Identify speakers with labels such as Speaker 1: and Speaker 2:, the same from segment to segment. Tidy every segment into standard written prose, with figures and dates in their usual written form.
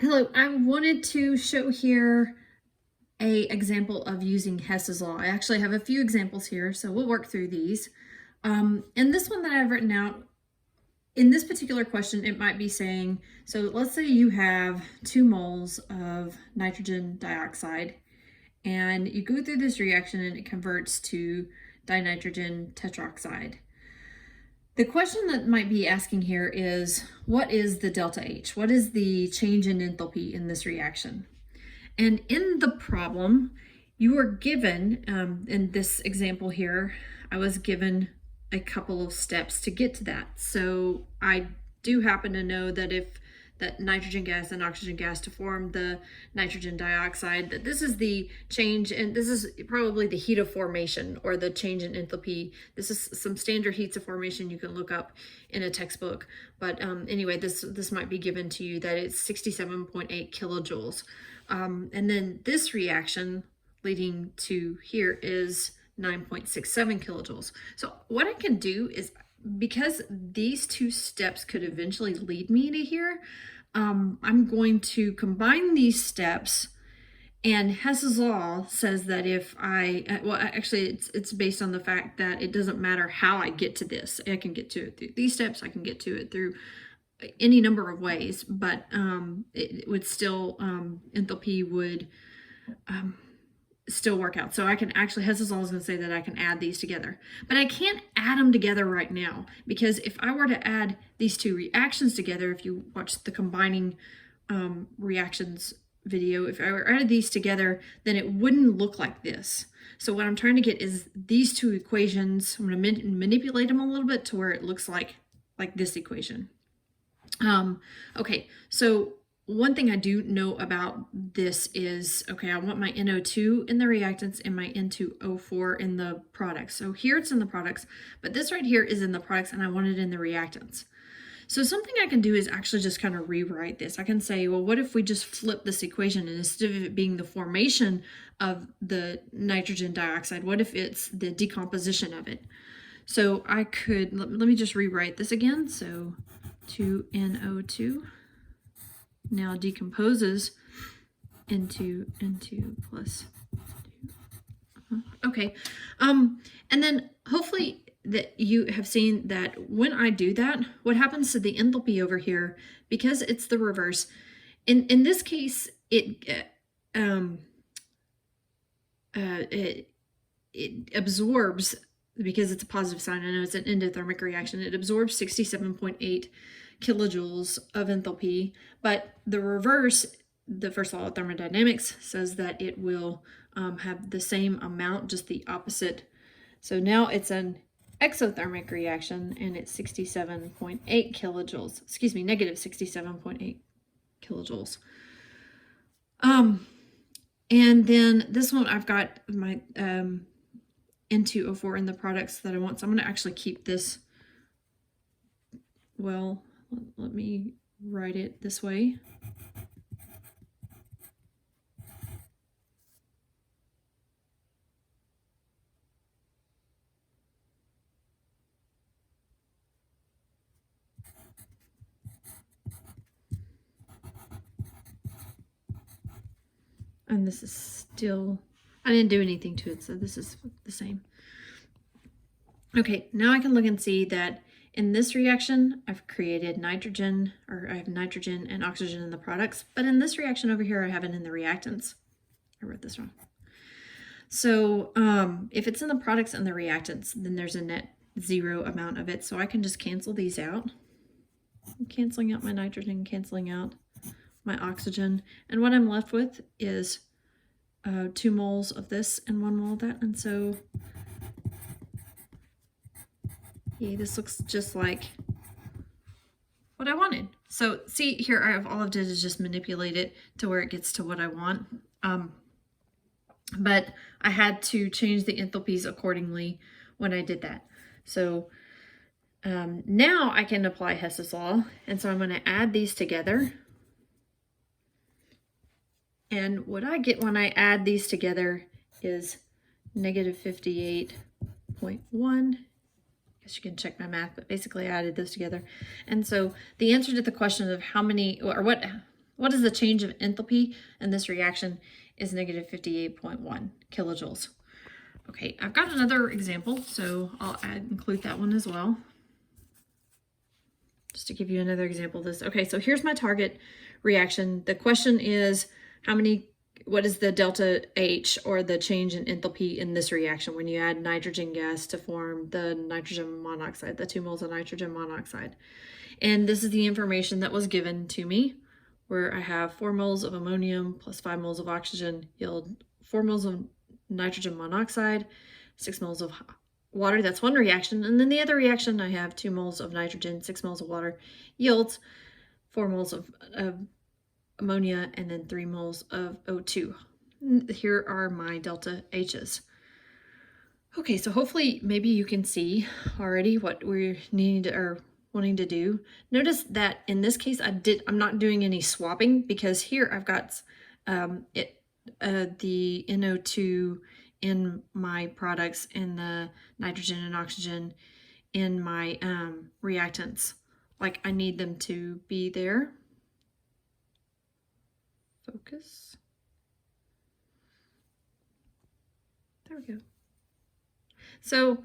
Speaker 1: Hello, I wanted to show here a example of using Hess's law. I actually have a few examples here, so we'll work through these. And this one that I've written out, in this particular question, it might be saying, so let's say you have 2 moles of nitrogen dioxide, and you go through this reaction and it converts to dinitrogen tetroxide. The question that might be asking here is, what is the delta H? What is the change in enthalpy in this reaction? And in the problem, you were given, in this example here, I was given a couple of steps to get to that. So I do happen to know that if that nitrogen gas and oxygen gas to form the nitrogen dioxide, that this is the change, and this is probably the heat of formation or the change in enthalpy. This is some standard heats of formation you can look up in a textbook. But anyway, this might be given to you that it's 67.8 kilojoules. And then this reaction leading to here is 9.67 kilojoules. So what I can do is, because these two steps could eventually lead me to here, I'm going to combine these steps. And Hess's law says that if well, actually it's based on the fact that it doesn't matter how I get to this. I can get to it through these steps. I can get to it through any number of ways, but it would still, enthalpy would still work out. So I can actually, Hess's law is going to say that I can add these together, but I can't add them together right now, because if I were to add these two reactions together, if you watch the combining reactions video, if I were added these together, then it wouldn't look like this. So what I'm trying to get is these two equations. I'm going to manipulate them a little bit to where it looks like this equation. Okay, so one thing I do know about this is, okay, I want my NO2 in the reactants and my N2O4 in the products. So here it's in the products, but this right here is in the products, and I want it in the reactants. So something I can do is actually just kind of rewrite this. I can say, well, what if we just flip this equation, and instead of it being the formation of the nitrogen dioxide, what if it's the decomposition of it? So I could, let me just rewrite this again. So 2NO2 now decomposes into N2 plus 2. Okay, and then hopefully that you have seen that when I do that, what happens to the enthalpy over here, because it's the reverse. In this case, it absorbs, because it's a positive sign. I know it's an endothermic reaction. It absorbs 67.8 kilojoules of enthalpy, but the reverse, the first law of thermodynamics, says that it will have the same amount, just the opposite. So now it's an exothermic reaction, and it's 67.8 kilojoules. Excuse me, negative 67.8 kilojoules. And then this one, I've got my N2O4 in the products that I want. So I'm going to actually keep this. Well, let me write it this way. And this is still, I didn't do anything to it, so this is the same. Okay, now I can look and see that in this reaction, I've created nitrogen, or I have nitrogen and oxygen in the products, but in this reaction over here, I have it in the reactants. I wrote this wrong. So if it's in the products and the reactants, then there's a net 0 amount of it. So I can just cancel these out. I'm canceling out my nitrogen, canceling out my oxygen, and what I'm left with is 2 moles of this and 1 mole of that. And so yeah, this looks just like what I wanted. So see here, all I've did is just manipulate it to where it gets to what I want. But I had to change the enthalpies accordingly when I did that. So now I can apply Hess's law, and so I'm going to add these together. And what I get when I add these together is negative 58.1. I guess you can check my math, but basically I added those together. And so the answer to the question of how many, or what, What is the change of enthalpy in this reaction is negative 58.1 kilojoules. Okay, I've got another example, so I'll include that one as well. Just to give you another example of this. Okay, so here's my target reaction. The question is what is the delta H, or the change in enthalpy in this reaction when you add nitrogen gas to form the nitrogen monoxide, the 2 moles of nitrogen monoxide. And this is the information that was given to me, where I have 4 moles of ammonium plus 5 moles of oxygen yield 4 moles of nitrogen monoxide, 6 moles of water. That's one reaction. And then the other reaction, I have 2 moles of nitrogen, 6 moles of water, yields 4 moles of ammonia, and then 3 moles of O2. Here are my delta H's. Okay, so hopefully maybe you can see already what we're needing to, or wanting to do. Notice that in this case, I'm not doing any swapping, because here I've got the NO2 in my products and the nitrogen and oxygen in my reactants. Like, I need them to be there. Focus. There we go. So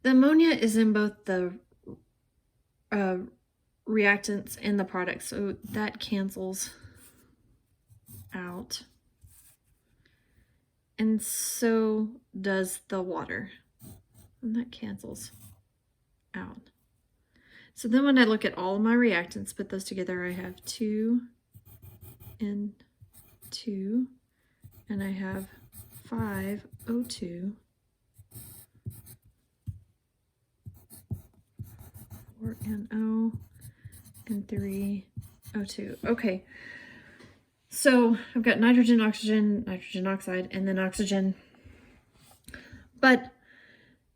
Speaker 1: the ammonia is in both the reactants and the products, so that cancels out. And so does the water, and that cancels out. So then when I look at all of my reactants, put those together, I have 2 and 2, and I have 5 O2, 4 NO, and 3 O2. Okay, so I've got nitrogen, oxygen, nitrogen oxide, and then oxygen. But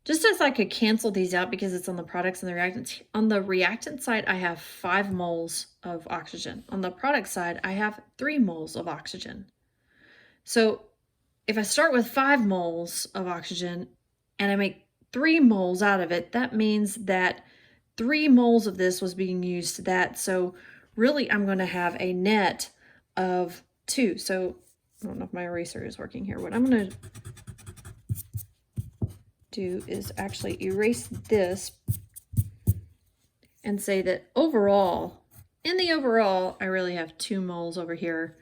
Speaker 1: just as I could cancel these out because it's on the products and the reactants, on the reactant side, I have 5 moles of oxygen. On the product side, I have 3 moles of oxygen. So if I start with 5 moles of oxygen and I make 3 moles out of it, that means that 3 moles of this was being used to that. So really, I'm going to have a net of 2. So I don't know if my eraser is working here. What I'm going to do is actually erase this and say that overall, in the overall, I really have 2 moles over here,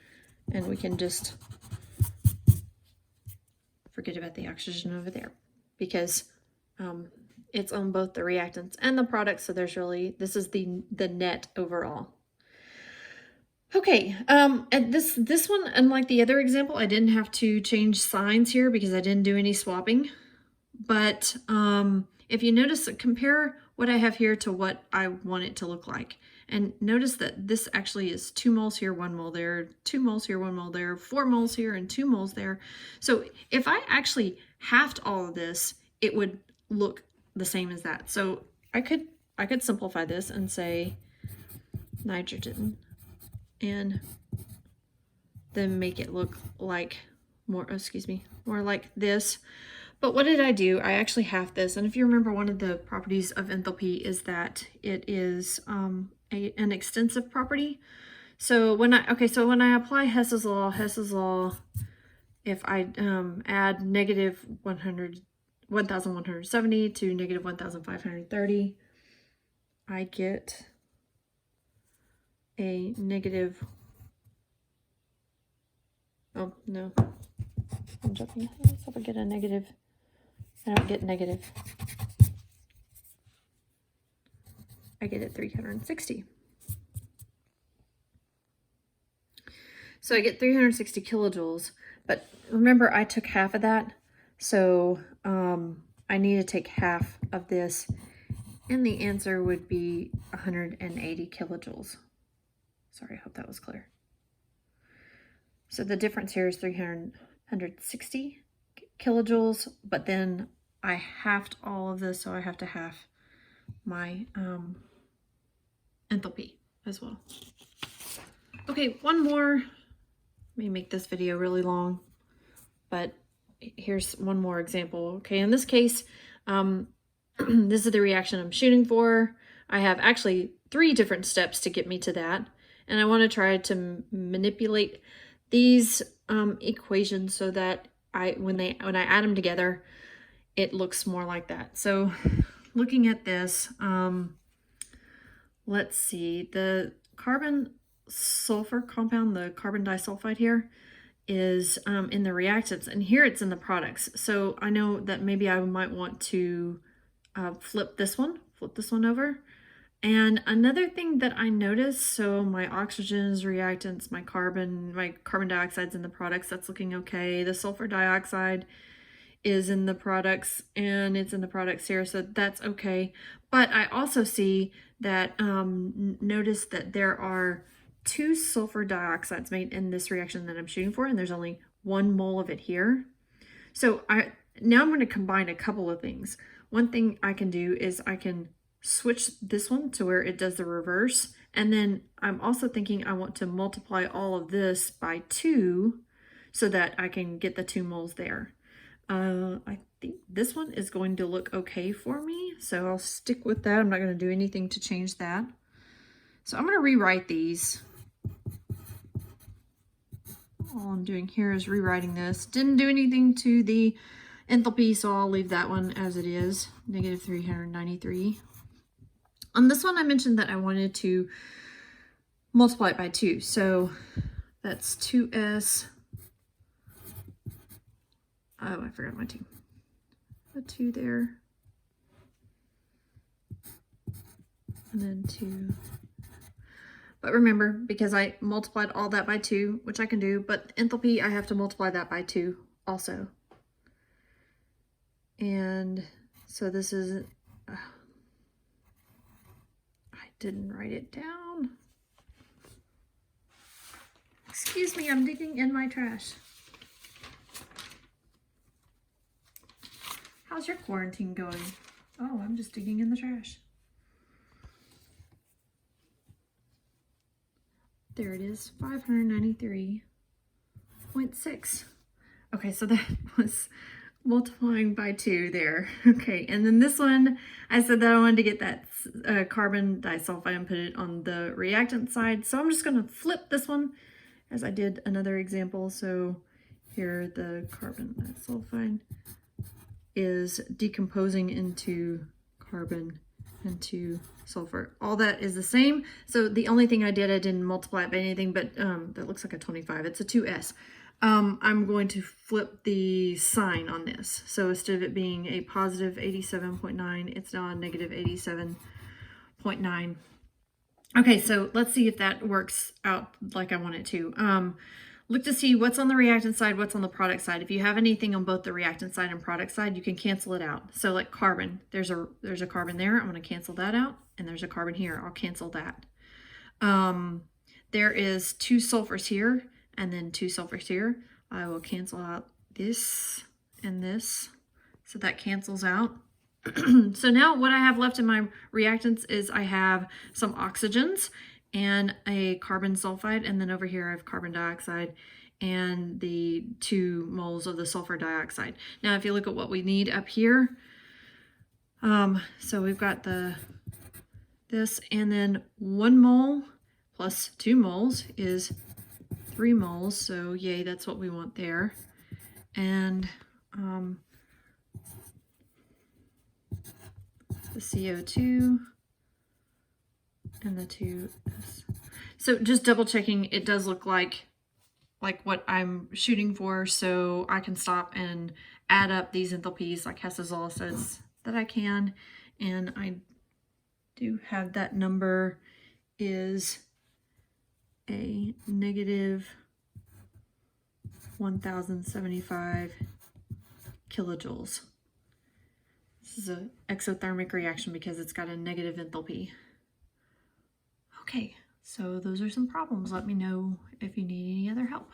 Speaker 1: and we can just forget about the oxygen over there, because it's on both the reactants and the products, so there's really, this is the net overall. Okay, and this one, unlike the other example, I didn't have to change signs here because I didn't do any swapping. But if you notice, compare what I have here to what I want it to look like. And notice that this actually is 2 moles here, 1 mole there, 2 moles here, 1 mole there, 4 moles here, and 2 moles there. So if I actually halved all of this, it would look the same as that. So I could simplify this and say nitrogen, and then make it look like more like this. But what did I do? I actually halved this, and if you remember, one of the properties of enthalpy is that it is an extensive property. So when I apply Hess's law, if I add negative 1,170 to negative 1,530, I get a negative. Oh no, I'm jumping ahead. So if I get a negative, I don't get negative. I get it 360. So I get 360 kilojoules, but remember I took half of that, so I need to take half of this, and the answer would be 180 kilojoules. Sorry, I hope that was clear. So the difference here is 360 kilojoules, but then I halved all of this, so I have to half my enthalpy as well. Okay, one more. Let me make this video really long, but here's one more example. Okay, in this case, this is the reaction I'm shooting for. I have actually 3 different steps to get me to that, And I want to try to manipulate these equations so that when I add them together, it looks more like that. So looking at this, let's see, the carbon sulfur compound, the carbon disulfide here, is in the reactants, and here it's in the products. So I know that maybe I might want to flip this one over. And another thing that I noticed, so my oxygens, reactants, my carbon dioxide's in the products, that's looking okay. The sulfur dioxide is in the products, and it's in the products here, so that's okay. But I also see that, notice that there are 2 sulfur dioxides made in this reaction that I'm shooting for, and there's only 1 mole of it here. So now I'm going to combine a couple of things. One thing I can do is I can switch this one to where it does the reverse, and then I'm also thinking I want to multiply all of this by 2 so that I can get the 2 moles there. I think this one is going to look okay for me, so I'll stick with that. I'm not going to do anything to change that. So I'm going to rewrite these. All I'm doing here is rewriting this. Didn't do anything to the enthalpy, so I'll leave that one as it is, negative 393. On this one, I mentioned that I wanted to multiply it by 2, so that's 2s. Oh, I forgot my 2. A 2 there. And then 2. But remember, because I multiplied all that by 2, which I can do, but enthalpy, I have to multiply that by 2 also. And so this is, I didn't write it down. Excuse me, I'm digging in my trash. How's your quarantine going? Oh, I'm just digging in the trash. There it is, 593.6. Okay, so that was multiplying by 2 there. Okay, and then this one, I said that I wanted to get that carbon disulfide and put it on the reactant side. So I'm just going to flip this one as I did another example. So here the carbon disulfide is decomposing into carbon, into sulfur. All that is the same. So the only thing I didn't multiply it by anything, but that looks like a 25. It's a 2s. I'm going to flip the sign on this. So instead of it being a positive 87.9, it's now a negative 87.9. Okay, so let's see if that works out like I want it to. Look to see what's on the reactant side, what's on the product side. If you have anything on both the reactant side and product side, you can cancel it out. So like carbon, there's a carbon there. I'm going to cancel that out. And there's a carbon here. I'll cancel that. There is 2 sulfurs here and then 2 sulfurs here. I will cancel out this and this. So that cancels out. So now what I have left in my reactants is I have some oxygens and a carbon sulfide, and then over here I have carbon dioxide and the 2 moles of the sulfur dioxide. Now if you look at what we need up here, so we've got this, and then 1 mole plus 2 moles is 3 moles, so yay, that's what we want there. And the CO2 and the 2s. So just double checking, it does look like what I'm shooting for, so I can stop and add up these enthalpies like Hess's law says that I can, and I do have that number is a negative 1075 kilojoules. This is an exothermic reaction because it's got a negative enthalpy. Okay, so those are some problems. Let me know if you need any other help.